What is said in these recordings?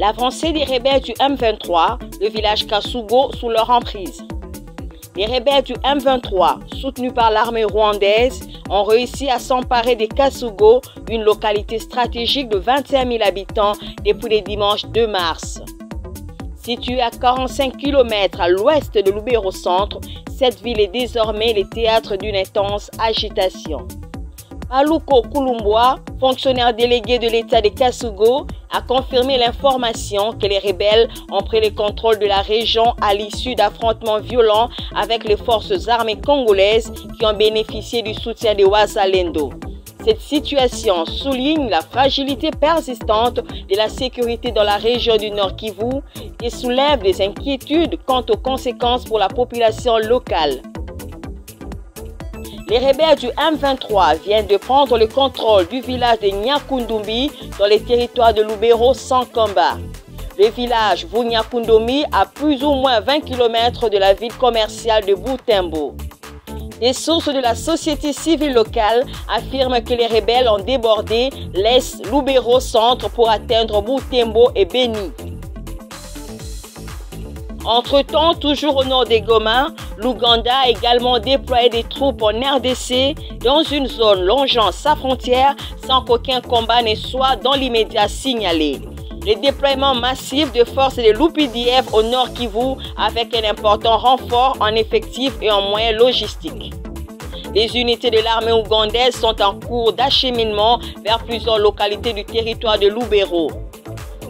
L'avancée des rebelles du M23, le village Kasugo sous leur emprise. Les rebelles du M23, soutenus par l'armée rwandaise, ont réussi à s'emparer des Kasugo, une localité stratégique de 21 000 habitants depuis le dimanche 2 mars. Située à 45 km à l'ouest de Lubero Centre, cette ville est désormais le théâtre d'une intense agitation. Paluku Kulumbwa, fonctionnaire délégué de l'État de Kasugo, a confirmé l'information que les rebelles ont pris le contrôle de la région à l'issue d'affrontements violents avec les forces armées congolaises qui ont bénéficié du soutien de Wazalendo. Cette situation souligne la fragilité persistante de la sécurité dans la région du Nord Kivu et soulève des inquiétudes quant aux conséquences pour la population locale. Les rebelles du M23 viennent de prendre le contrôle du village de Nyakundumbi dans les territoires de Lubero sans combat. Le village Vunyakundomi à plus ou moins 20 km de la ville commerciale de Butembo. Des sources de la société civile locale affirment que les rebelles ont débordé l'est Lubero Centre pour atteindre Butembo et Beni. Entre-temps, toujours au nord des Goma, l'Ouganda a également déployé des troupes en RDC dans une zone longeant sa frontière sans qu'aucun combat ne soit dans l'immédiat signalé. Le déploiement massif de forces de l'UPDF au nord Kivu avec un important renfort en effectifs et en moyens logistiques. Les unités de l'armée ougandaise sont en cours d'acheminement vers plusieurs localités du territoire de Lubero.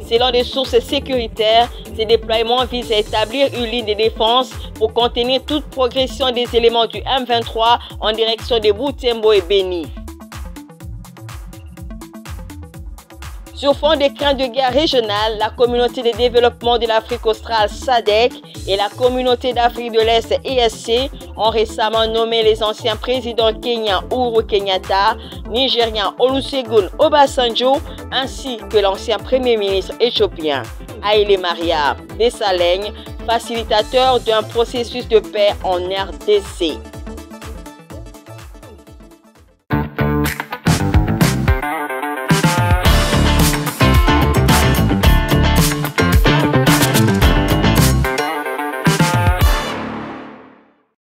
Selon des sources sécuritaires, ces déploiements visent à établir une ligne de défense pour contenir toute progression des éléments du M23 en direction de Butembo et Beni. Sur fond de craintes de guerre régionale, la communauté de développement de l'Afrique australe SADC et la communauté d'Afrique de l'Est ESC ont récemment nommé les anciens présidents kenyans Uhuru Kenyatta, nigérien Olusegun Obasanjo, ainsi que l'ancien premier ministre éthiopien Haile Mariam Desalegn, facilitateur d'un processus de paix en RDC.